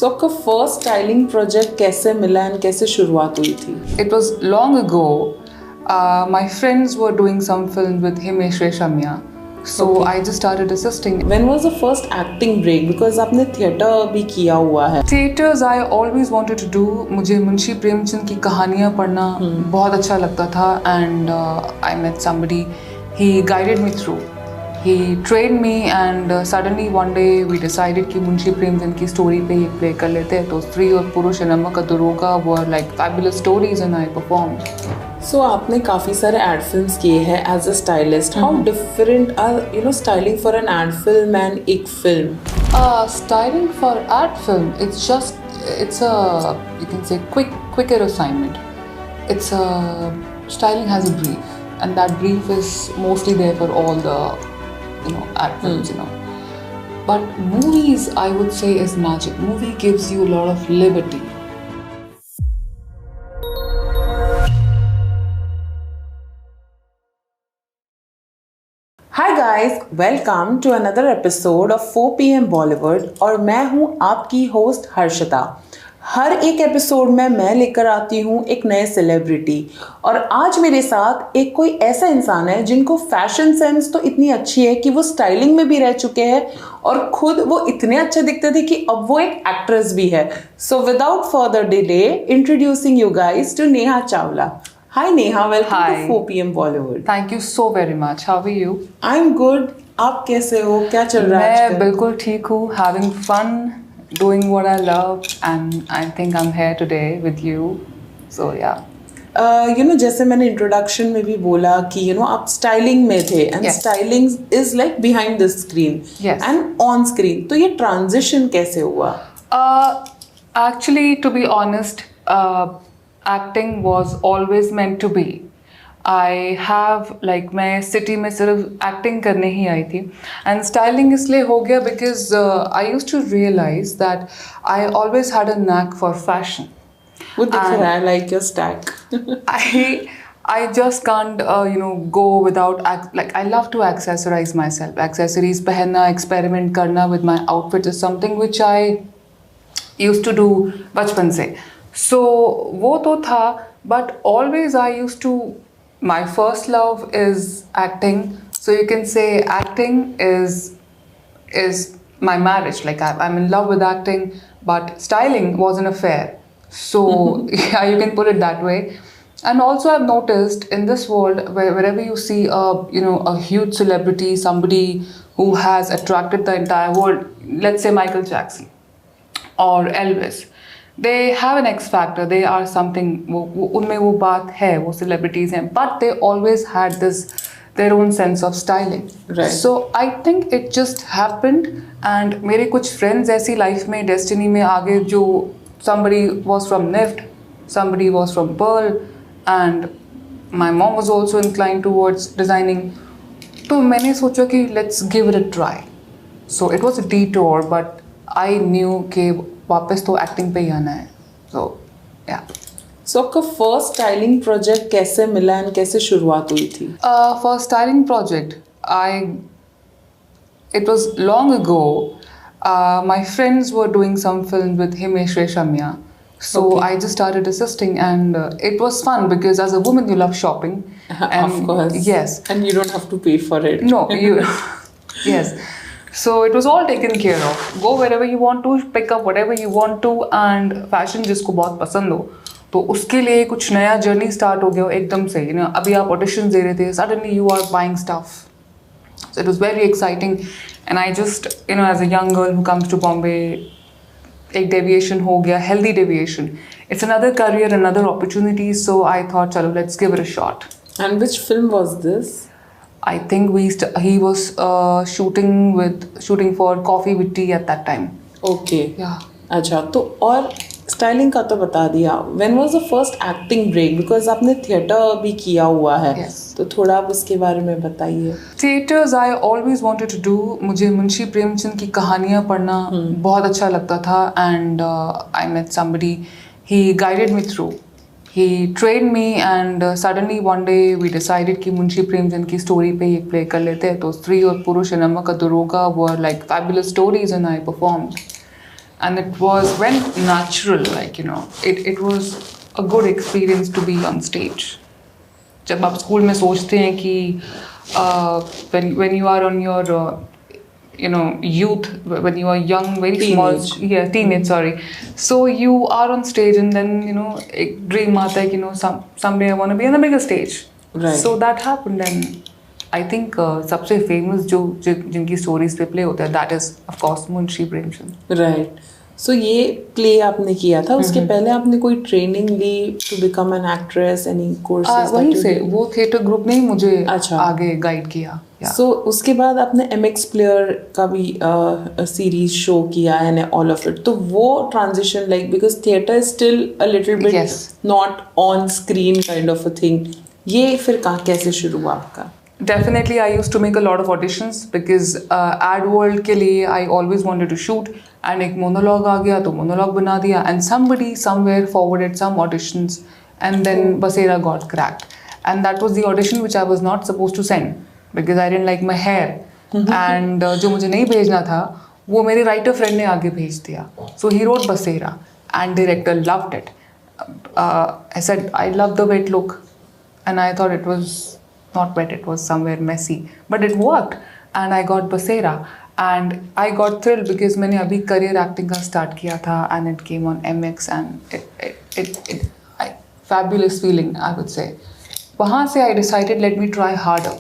तो आपका first styling project कैसे मिला एंड कैसे शुरुआत हुई थी? It was long ago. My friends were doing some film with Himesh Reshamya. So Okay. I just started assisting. When was the first acting break? Because आपने theatre भी किया हुआ है. Theatres I always wanted to do. मुझे मुंशी प्रेमचंद की कहानियाँ पढ़ना बहुत अच्छा लगता था and I met somebody. He guided me through. He trained me and suddenly one day we decided कि मुंशी प्रेमचंद की स्टोरी पे एक प्ले कर लेते हैं. तो स्त्री और पुरुष नमक का दरोगा were like fabulous stories and I performed. So आपने काफ़ी सारे एड फिल्म्स किए हैं as a stylist. How different are styling for an ad film and एक film? Styling for ad film, it's a, you can say, quicker assignment. Styling has a brief, and that brief is mostly there for all the, ad films, But movies, I would say, is magic. Movie gives you a lot of liberty. Hi guys, welcome to another episode of 4 PM Bollywood और मैं हूं आपकी host Harshita. हर एक episode में मैं लेकर आती हूं एक नए सेलिब्रिटी और आज मेरे साथ एक कोई ऐसा इंसान है जिनको फैशन सेंस तो इतनी अच्छी है कि वो स्टाइलिंग में भी रह चुके हैं और खुद वो इतने अच्छे दिखते थे कि अब वो एक एक्ट्रेस भी है. So without further delay introducing you guys to Neha Chawla. Hi Neha, welcome Hi. to 4 PM Bollywood. Thank you so very much. How are you? I'm good. आप कैसे हो? क्या चल रहा है मैं आजकल? बिल्कुल ठीक हूँ. Having fun, doing what I love, and I think I'm here today with you. So yeah. जैसे मैंने इंट्रोडक्शन में भी बोला कि आप स्टाइलिंग में थे and Yes. Styling is like behind the screen Yes. And on screen. तो ये ट्रांजिशन कैसे हुआ? Actually, to be honest, acting was always meant to be. मैं सिटी में सिर्फ एक्टिंग करने ही आई थी एंड स्टाइलिंग इसलिए हो गया because I used to realise that I always had a knack for fashion. वो दिख रहा है like your stack. I just can't, go without, I love to accessorize myself. Accessories पहनना, experiment करना with my outfit is something which I used to do बचपन से. So वो तो था, but always I used to, my first love is acting. So you can say acting is my marriage. Like I'm in love with acting, but styling was an affair. So yeah, you can put it that way. And also I've noticed in this world wherever you see a huge celebrity, somebody who has attracted the entire world, let's say Michael Jackson or Elvis, they have an X factor. They are something. उनमें वो बात है, वो celebrities हैं, but they always had their own sense of styling. Right. So I think it just happened. And मेरे कुछ friends ऐसी life में destiny में आगे जो somebody was from NIFT, somebody was from Pearl, and my mom was also inclined towards designing. तो मैंने सोचा कि let's give it a try. So it was a detour, but I knew कि वापस तो एक्टिंग पे ही आना है. So yeah. सो आपका फर्स्ट स्टाइलिंग प्रोजेक्ट कैसे मिला एंड कैसे शुरुआत हुई थी? For styling project, it was long ago. My friends were doing some film with Himesh Reshamya. So Okay. I just started assisting and it was fun because as a woman you love shopping. And Of course. Yes. And you don't have to pay for it. No, you. Yes. So it was all taken care of. Go wherever you want to, pick up whatever you want to, and fashion जिसको बहुत पसंद हो तो उसके लिए कुछ नया journey start हो गया हो एकदम से. अभी आप ऑडिशंस दे रहे थे, suddenly you are buying stuff. So it was very exciting, and I just as a young girl who comes to Bombay, एक deviation हो गया, healthy deviation. It's another career, another opportunity. So I thought, चलो let's give it a shot. And which film was this? I think he was shooting for Coffee with Tea at that time. Okay. Yeah. अच्छा, तो और styling का तो बता दिया. When was the first acting break? Because आपने theatre भी किया हुआ है. Yes. तो थोड़ा आप उसके बारे में बताइए. Theatres I always wanted to do. मुझे मुंशी प्रेमचंद की कहानियाँ पढ़ना बहुत अच्छा लगता था and I met somebody. He guided me through. He trained me and suddenly one day we decided कि मुंशी प्रेमचंद की स्टोरी पे एक प्ले कर लेते हैं. तो स्त्री और पुरुष नमक का दरोगा were like fabulous stories and I performed. and it went natural. Like, it was a good experience to be on stage. जब आप स्कूल में सोचते हैं कि when you are on your youth, when you are young, very Teenage. small, yeah, teenage, sorry. So you are on stage, and then एक dream आता है कि someday I want to be on the bigger stage. Right. So that happened, and I think सबसे famous जो जिनकी stories पे play होता है, that is of course Munshi Premchand. Right. So ये प्ले आपने किया था, उसके पहले आपने कोई ट्रेनिंग ली to become an actress, any courses? वहीं से वो थिएटर ग्रुप ने ही मुझे अच्छा. आगे गाइड किया. सो उसके बाद आपने MX प्लेयर का भी सीरीज शो किया है ऑल ऑफ इट, तो वो transition like because theatre is still a little bit not on screen kind of a thing, ये फिर कहाँ कैसे शुरू हुआ आपका? Definitely, I used to make a lot of auditions because ad world के लिए I always wanted to shoot, and एक monologue आ गया तो monologue बना दिया, and somebody somewhere forwarded some auditions, and then Basera got cracked, and that was the audition which I was not supposed to send because I didn't like my hair, and जो मुझे नहीं भेजना था वो मेरे writer friend ने आगे भेज दिया. So he wrote Basera, and director loved it. I said I love the wet look, and I thought it was not wet, it was somewhere messy, but it worked, and I got Basera, and I got thrilled because मैंने अभी career acting का start किया था, and it came on MX, and it fabulous feeling, I would say. वहाँ से I decided let me try harder.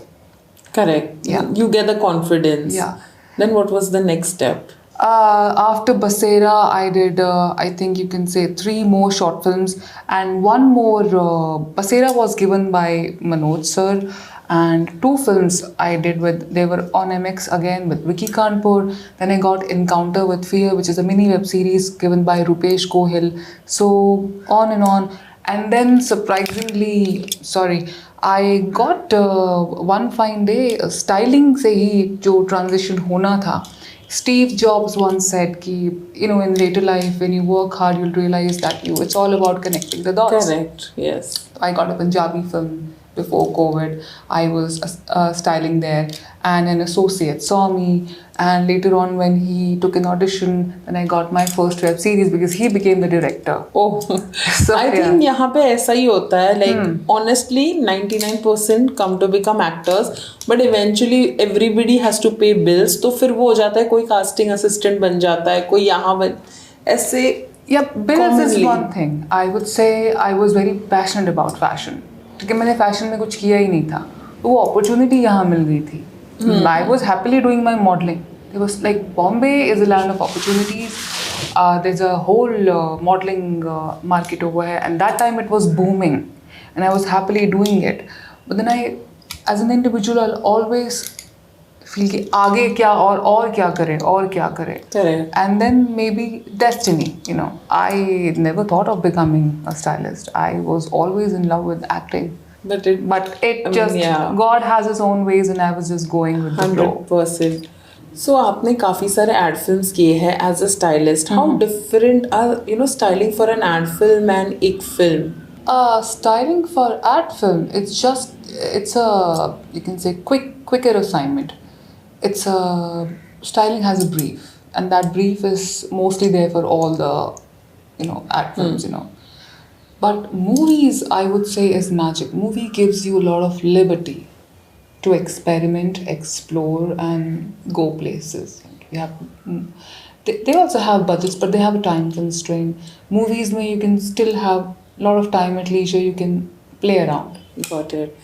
Correct. Yeah. You get the confidence. Yeah. Then what was the next step? After Basera, I did, I think you can say 3 more short films, and one more. Basera was given by Manoj sir, and 2 films I did they were on MX again with Vicky Kanpur. Then I got Encounter with Fear, which is a mini web series given by Rupesh Gohil. So on and on. And then surprisingly, I got one fine day styling से ही जो transition होना था. Steve Jobs once said कि in later life when you work hard you'll realize that it's all about connecting the dots. Correct. Yes. I got a Punjabi film before COVID. I was styling there, and an associate saw me, and later on when he took an audition, then I got my first web series because he became the director. Oh, so I think यहाँ पे ऐसा ही होता है, like honestly 99% come to become actors, but eventually everybody has to pay bills, तो फिर वो हो जाता है कोई casting assistant बन जाता है, कोई यहाँ ऐसे. Yeah, bills is one thing. I would say I was very passionate about fashion. क्योंकि मैंने फैशन में कुछ किया ही नहीं था, तो वो अपॉर्चुनिटी यहाँ मिल गई थी. I was happily doing my modeling. It was like Bombay is a land of opportunities. There's a whole modeling market over here, and that time it was booming, and I was happily doing it. But then as an individual, I'll always feel कि आगे क्या और क्या करे और क्या करे. Correct. And then maybe destiny, I never thought of becoming a stylist. I was always in love with acting. But it just, yeah. God has his own ways, and I was just going with the flow. 100%. So आपने काफ़ी सारे ad films किए हैं as a stylist. How different are styling for an ad film and एक film? Styling for ad film, it's a, you can say, quicker assignment. It's styling has a brief, and that brief is mostly there for all the ad films. But movies, I would say, is magic. Movie gives you a lot of liberty to experiment, explore, and go places. They also have budgets, but they have a time constraint. Movies where you can still have a lot of time at leisure, you can play around. Got it.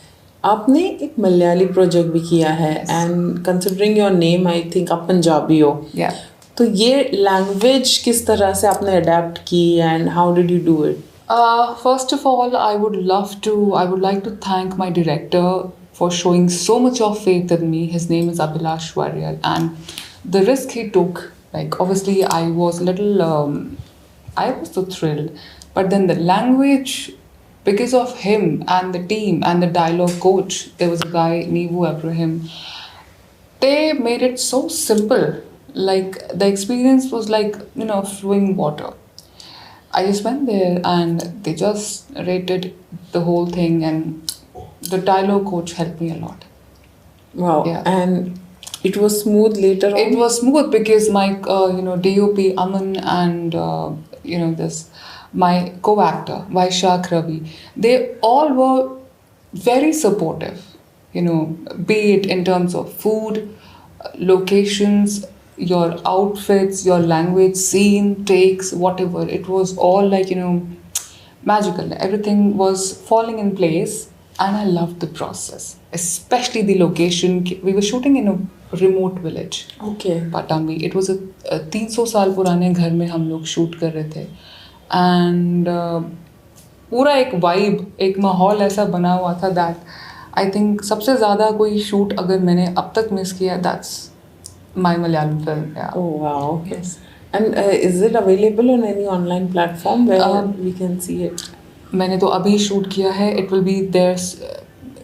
आपने एक Malayali project भी किया है, and considering your name I think आप पंजाबी हो. तो ये language किस तरह से आपने अडेप्ट की, and how did you do it? First of all, I would like to thank my director for showing so much of faith in me. His name is Abhilash Warrior, and the risk he took, like obviously I was so thrilled, but then the language, because of him and the team and the dialogue coach, there was a guy, Neevu Abraham, they made it so simple. Like the experience was like, flowing water. I just went there and they just rated the whole thing, and the dialogue coach helped me a lot. Wow. Yeah. And It was smooth later on. It was smooth because my DOP Aman and this my co-actor Vaishak Ravi, they all were very supportive, be it in terms of food, locations, your outfits, your language, scene, takes, whatever. It was all like magical. Everything was falling in place, and I loved the process, especially the location. We were shooting in a remote village, Okay. Patambi. It was a 300 साल पुराने घर में हम लोग shoot कर रहे थे, and पूरा एक वाइब, एक माहौल ऐसा बना हुआ था दैट आई थिंक सबसे ज़्यादा कोई शूट अगर मैंने अब तक मिस किया, that's my Malayalam film. Oh wow. Yes. And is it available on any online platform where we can see it? मैंने तो अभी शूट किया है. It will be there,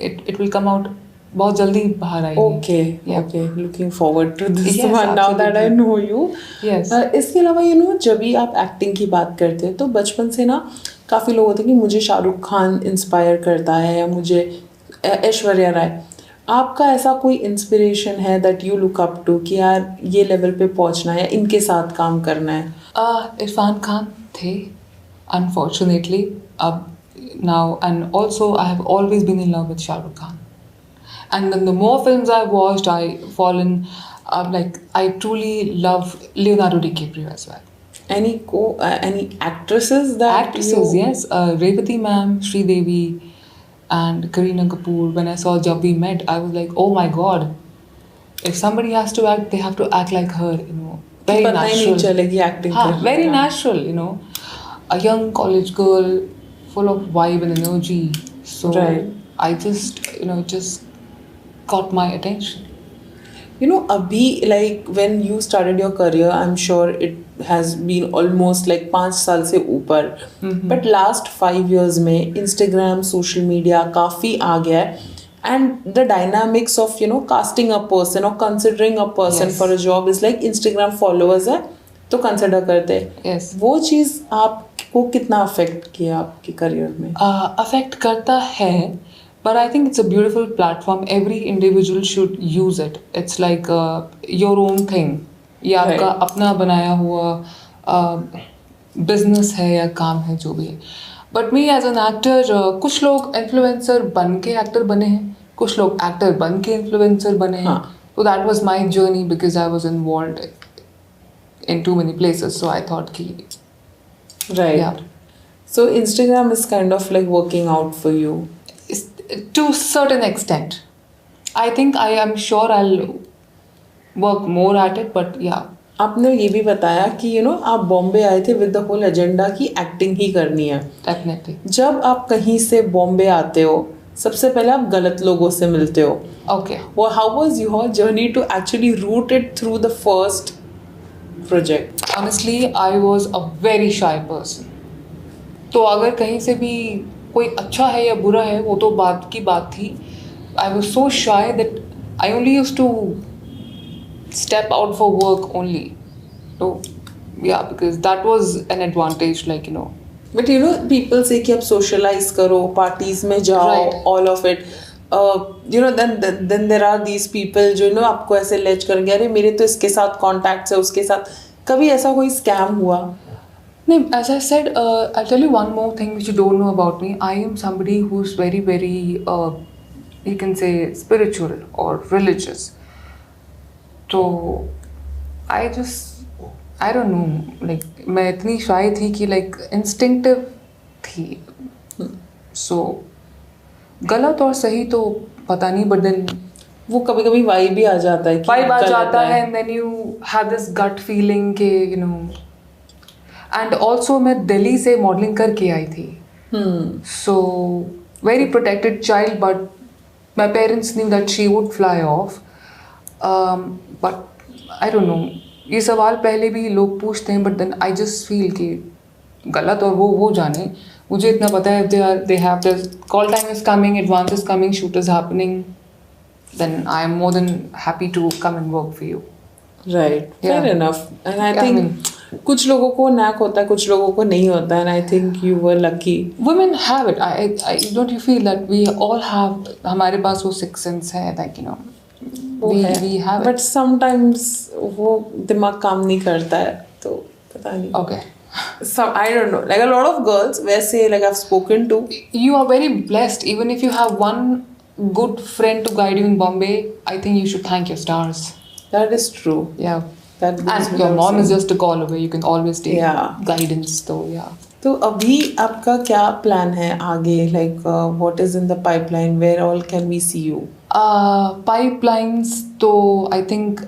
it will come out बहुत जल्दी बाहर आएगी. Okay. Yeah. Okay. Looking forward to this Yes, one now that I absolutely. know you. Yes. इसके अलावा जब भी आप एक्टिंग की बात करते हैं तो बचपन से ना काफ़ी लोग होते हैं कि मुझे शाहरुख खान इंस्पायर करता है या मुझे ऐश्वर्या राय. आपका ऐसा कोई इंस्पिरेशन है that you look up to कि यार ये लेवल पे पहुंचना है या इनके साथ काम करना है? इरफान खान थे, unfortunately. Now, and also I have always been in love with Shah Rukh Khan. And then the more films I've watched, I truly love Leonardo DiCaprio as well. Any actresses that Actresses, yes. Revati ma'am, Sri Devi, and Kareena Kapoor. When I saw Jab We Met, I was like, oh my god. If somebody has to act, they have to act like her, very पता ही नहीं natural. चलेगी acting हाँ, very natural, a young college girl full of vibe and energy. So Right. I just, it just got my attention. अभी like when you started your career, I'm sure it has been almost like 5 साल से ऊपर. But last 5 years में Instagram, social media काफ़ी आ गया है. And the dynamics of casting a person or considering a person Yes. for a job is like Instagram followers है तो consider करते हैं. Yes. वो चीज़ आपको कितना अफेक्ट किया आपके करियर में? Affect करता है, but I think it's a beautiful platform. Every individual should use it. It's like your own thing. ये आपका Right. अपना बनाया हुआ बिजनेस है या काम है, जो भी है. But me as an actor, कुछ लोग इन्फ्लुएंसर बन के एक्टर बने हैं, कुछ लोग एक्टर बन के इन्फ्लुएंसर बने हैं. So that was my journey because I was involved in too many places. So I thought कि Right. Yeah. So Instagram is kind of like working out for you. to a certain extent. I think I am sure I'll work more at it, but yeah. आपने ये भी बताया कि आप बॉम्बे आए थे with the whole agenda की acting ही करनी है. Definitely. जब आप कहीं से बॉम्बे आते हो सबसे पहले आप गलत लोगों से मिलते हो. Okay. Well, how was your journey to actually root it through the first project? Honestly, I was a very shy person. तो अगर कहीं से भी कोई अच्छा है या बुरा है, वो तो बात की बात थी. I was so shy that I only used to step out for work only. So yeah, because that was an advantage, But people say कि आप socialize करो, parties में जाओ, Right. all of it. Then there are these people जो आपको ऐसे latch करेंगे, अरे मेरे तो इसके साथ contacts है, उसके साथ. कभी ऐसा कोई scam हुआ? No, as I said, I'll tell you one more thing which you don't know about me. I am somebody who's very, very, you can say, spiritual or religious. So, I don't know, मैं इतनी shy थी कि instinctive थी. So, गलत और सही तो पता नहीं, but then वो कभी कभी वाइब भी आ जाता है कि vibe आ गलत जाता है. है, and then you have this gut feeling के and also मैं दिल्ली से मॉडलिंग करके आई थी. So very protected child, but my parents knew that she would fly off. But I don't know, ये सवाल पहले भी लोग पूछते हैं, but then I just feel कि गलत और वो जाने. मुझे इतना पता है, they have this call time is coming, advance is coming, shoot is happening, then I am more than happy to come and work for you. Right. Yeah. Fair enough. And I Yeah, think कुछ लोगों को NAAC होता है, कुछ लोगों को नहीं होता है. And I think you were lucky. Women have it. I don't you feel that we all have, हमारे पास वो sixth sense है, we have it. But sometimes वो दिमाग काम नहीं करता है तो पता नहीं. Okay. Some, I don't know, like a lot of girls वैसे like I've spoken to. You are very blessed. Even if you have one good friend to guide you in Bombay, I think you should thank your stars. That is true. Yeah. That goes And your without mom is saying. just a call away. You can always take Yeah. guidance. So yeah. तो अभी आपका क्या plan है आगे, like what is in the pipeline, where all can we see you? Pipelines. So I think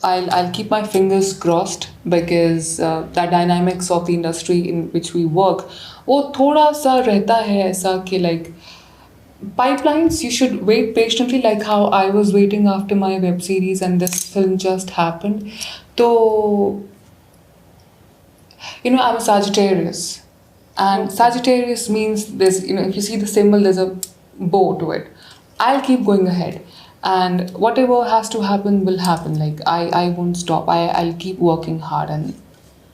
I'll keep my fingers crossed because the dynamics of the industry in which we work, वो थोड़ा सा रहता है ऐसा कि like pipelines, you should wait patiently, like how I was waiting after my web series and this film just happened. So you know, I'm a Sagittarius, and Sagittarius means there's, you know, if you see the symbol, there's a bow to it. I'll keep going ahead, and whatever has to happen will happen. Like I won't stop. I'll keep working hard, and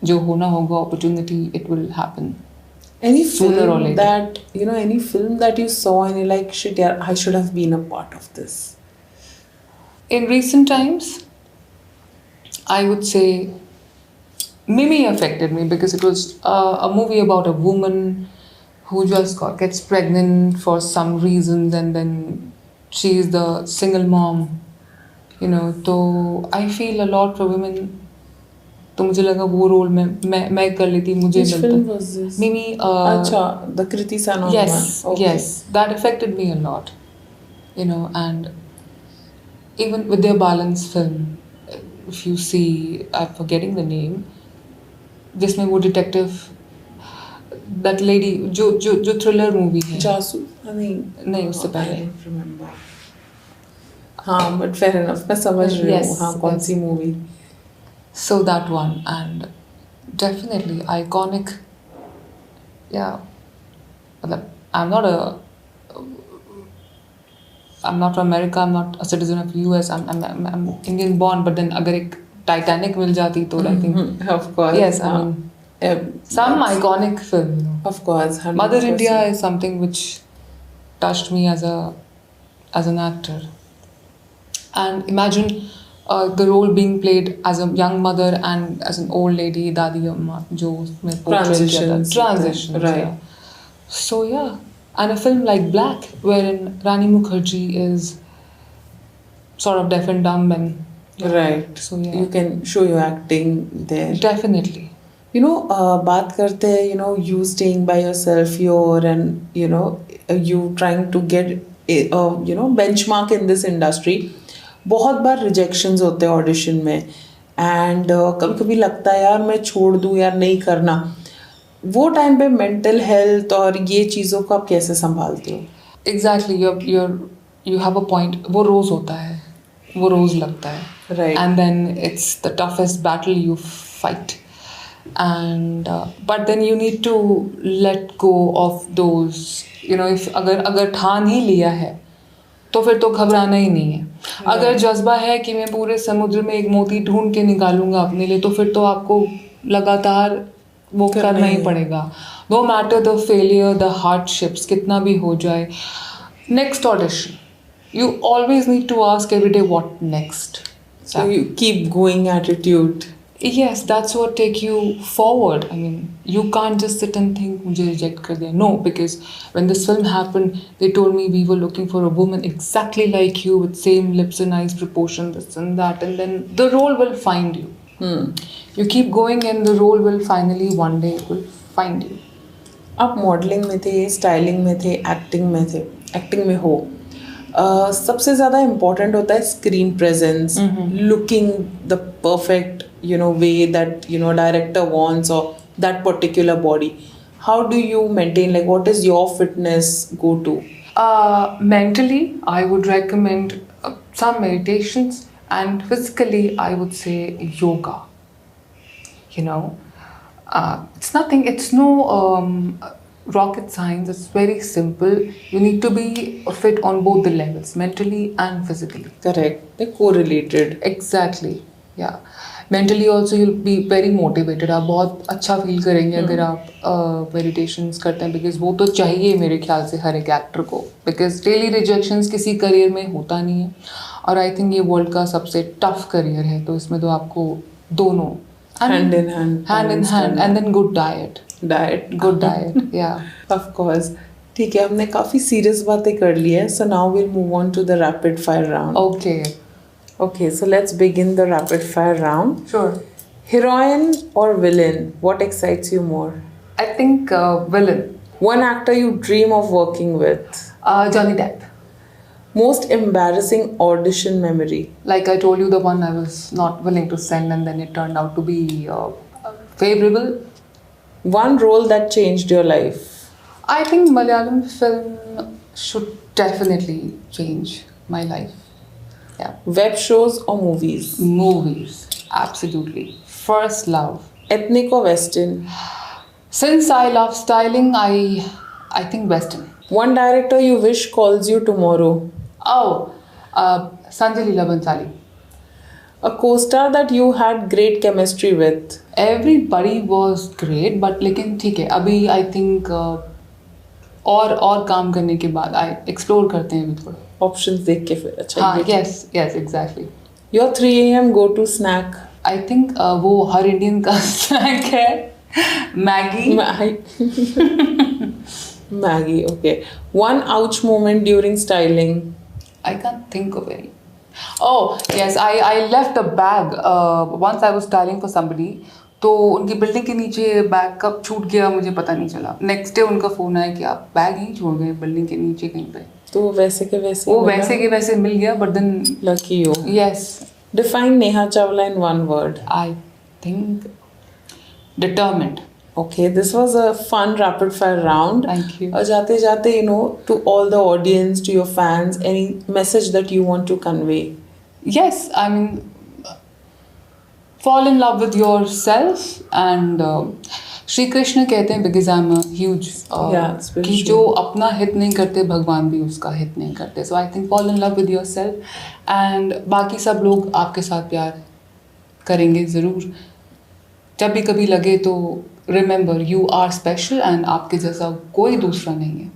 जो होना होगा opportunity, it will happen. Any Sooner or film later. that, you know, any film that you saw and you're like, shit, yeah, I should have been a part of this. In recent times, I would say Mimi affected me because it was a movie about a woman who just gets pregnant for some reasons, and then she's the single mom, you know. So I feel a lot for women. तो मुझे लगा वो role मैं कर लेती, मुझे Which मिलता. film was this? Mimi. अच्छा, the Kriti Sanon Yes, one. Okay. yes, that affected me a lot, you know. And even with their Balance film, if you see, I'm forgetting the name, जिसमें वो detective, that lady, जो thriller movie है. जासू, नहीं, उससे I पहले. don't remember. हाँ, but fair enough, मैं समझ रही हूँ. Yes, हाँ, कौन yes. सी movie? So that one, and definitely iconic. Yeah, मतलब I'm not from America. I'm not a citizen of US. I'm Indian born. But then अगर एक Titanic मिल जाती तो I think. Of course. Yes, I हाँ. mean some iconic film. You know. Of course. 100%. Mother India is something which touched me as an actor. And imagine the role being played as a young mother and as an old lady, Dadi Amma, जो उसमें portray किया था. Transitions. Right. Yeah. So yeah, and a film like Black, wherein Rani Mukherjee is sort of deaf and dumb, and Right. so yeah, You can show your acting there. definitely. You know, बात करते हैं, you know, you staying by yourself here and, you know, you trying to get, you know, benchmark in this industry. बहुत बार rejections होते हैं audition में, and कभी कभी लगता है यार मैं छोड़ दूँ यार, नहीं करना. वो टाइम पे मेंटल हेल्थ और ये चीज़ों को आप कैसे संभालते हो? Exactly, you have a point. वो रोज होता है, वो रोज लगता है. Right. And then it's the toughest battle you fight. And but then you need to let go of those, you know, if अगर ठान ही लिया है तो फिर तो घबराना ही नहीं है. अगर जज्बा है कि मैं पूरे समुद्र में एक मोती ढूंढ के निकालूंगा अपने लिए, तो फिर तो आपको लगातार वो करना ही पड़ेगा. No matter the failure, the hardships कितना भी हो जाए. Next audition, you always need to ask every day what next. So you keep going attitude. Yes, that's what take you forward. I mean, you can't just sit and think मुझे reject कर दिया. No, because when this film happened, they told me we were looking for a woman exactly like you with same lips and eyes proportion, this and that, and then the role will find you. You keep going and the role will finally one day will find you. आप modelling में थे, styling में थे, acting में हो. सबसे ज़्यादा important होता है screen presence, looking the perfect, you know, way that, you know, director wants or that particular body. How do you maintain, like what is your fitness go to? Mentally, I would recommend some meditations, and physically I would say yoga. You know, it's nothing, it's no rocket science, it's very simple. You need to be fit on both the levels, mentally and physically. Correct, they're correlated. Exactly, yeah. Mentally also you'll be very motivated. आप बहुत अच्छा feel करेंगे अगर आप meditations करते हैं, because वो तो चाहिए मेरे ख्याल से हर एक एक्टर को, because daily rejections किसी करियर में होता नहीं है. और आई थिंक ये वर्ल्ड का सबसे टफ करियर है, तो इसमें तो आपको दोनों Hand in hand. and then good diet. Good diet, yeah. Of course. ठीक है, हमने काफ़ी सीरियस बातें कर ली है. So now we'll move on to the rapid fire round. Okay. Okay, so let's begin the rapid fire round. Sure. Heroine or villain? What excites you more? I think villain. One actor you dream of working with? Johnny Depp. Most embarrassing audition memory? Like I told you, the one I was not willing to send and then it turned out to be favorable. One role that changed your life? I think Malayalam film should definitely change my life. Yeah. Web shows or movies? Movies, absolutely. First love. Ethnic or Western? Since I love styling, I think Western. One director you wish calls you tomorrow? Oh, Sanjay Leela Bhansali. A co-star that you had great chemistry with? Everybody was great, but लेकिन ठीक है, अभी I think और काम करने के बाद I explore करते हैं अभी थोड़ा. Options देख के फिर अच्छा. हाँ, yes, exactly. Your 3 a.m. go-to snack? I think वो हर इंडियन का snack है, Maggie. Maggie, okay. One ouch moment during styling? I can't think of any. Oh, yes, I left a bag. Once I was styling for somebody. तो उनकी building के नीचे bag कब छूट गया मुझे पता नहीं चला. नेक्स्ट डे उनका फ़ोन आया कि आप बैग ही छोड़ गए बिल्डिंग के नीचे कहीं पे. तो वैसे के वैसे वो वैसे के वैसे मिल गया, बट देन लकी हो. Yes. Define Neha Chawla in one word. I think determined. Okay, this was a fun rapid fire round. Thank you. और जाते जाते to all the audience, to your fans, any message that you want to convey? Yes, I mean, fall in love with yourself and Shri Krishna कहते हैं because I'm a huge कि जो अपना हित नहीं करते भगवान भी उसका हित नहीं करते. So I think fall in love with yourself and बाकी सब लोग आपके साथ प्यार करेंगे ज़रूर. जब भी कभी लगे तो remember you are special and आपके जैसा कोई दूसरा नहीं है.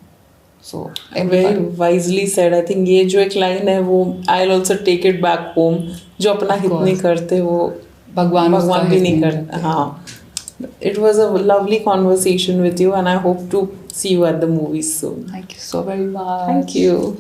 So very wisely said. I think ये जो एक लाइन है वो I'll also take it back home. जो अपना हित नहीं करते वो भगवान भी नहीं करता. हाँ. It was a lovely conversation with you and I hope to see you at the movies soon. Thank you so very much. Thank you.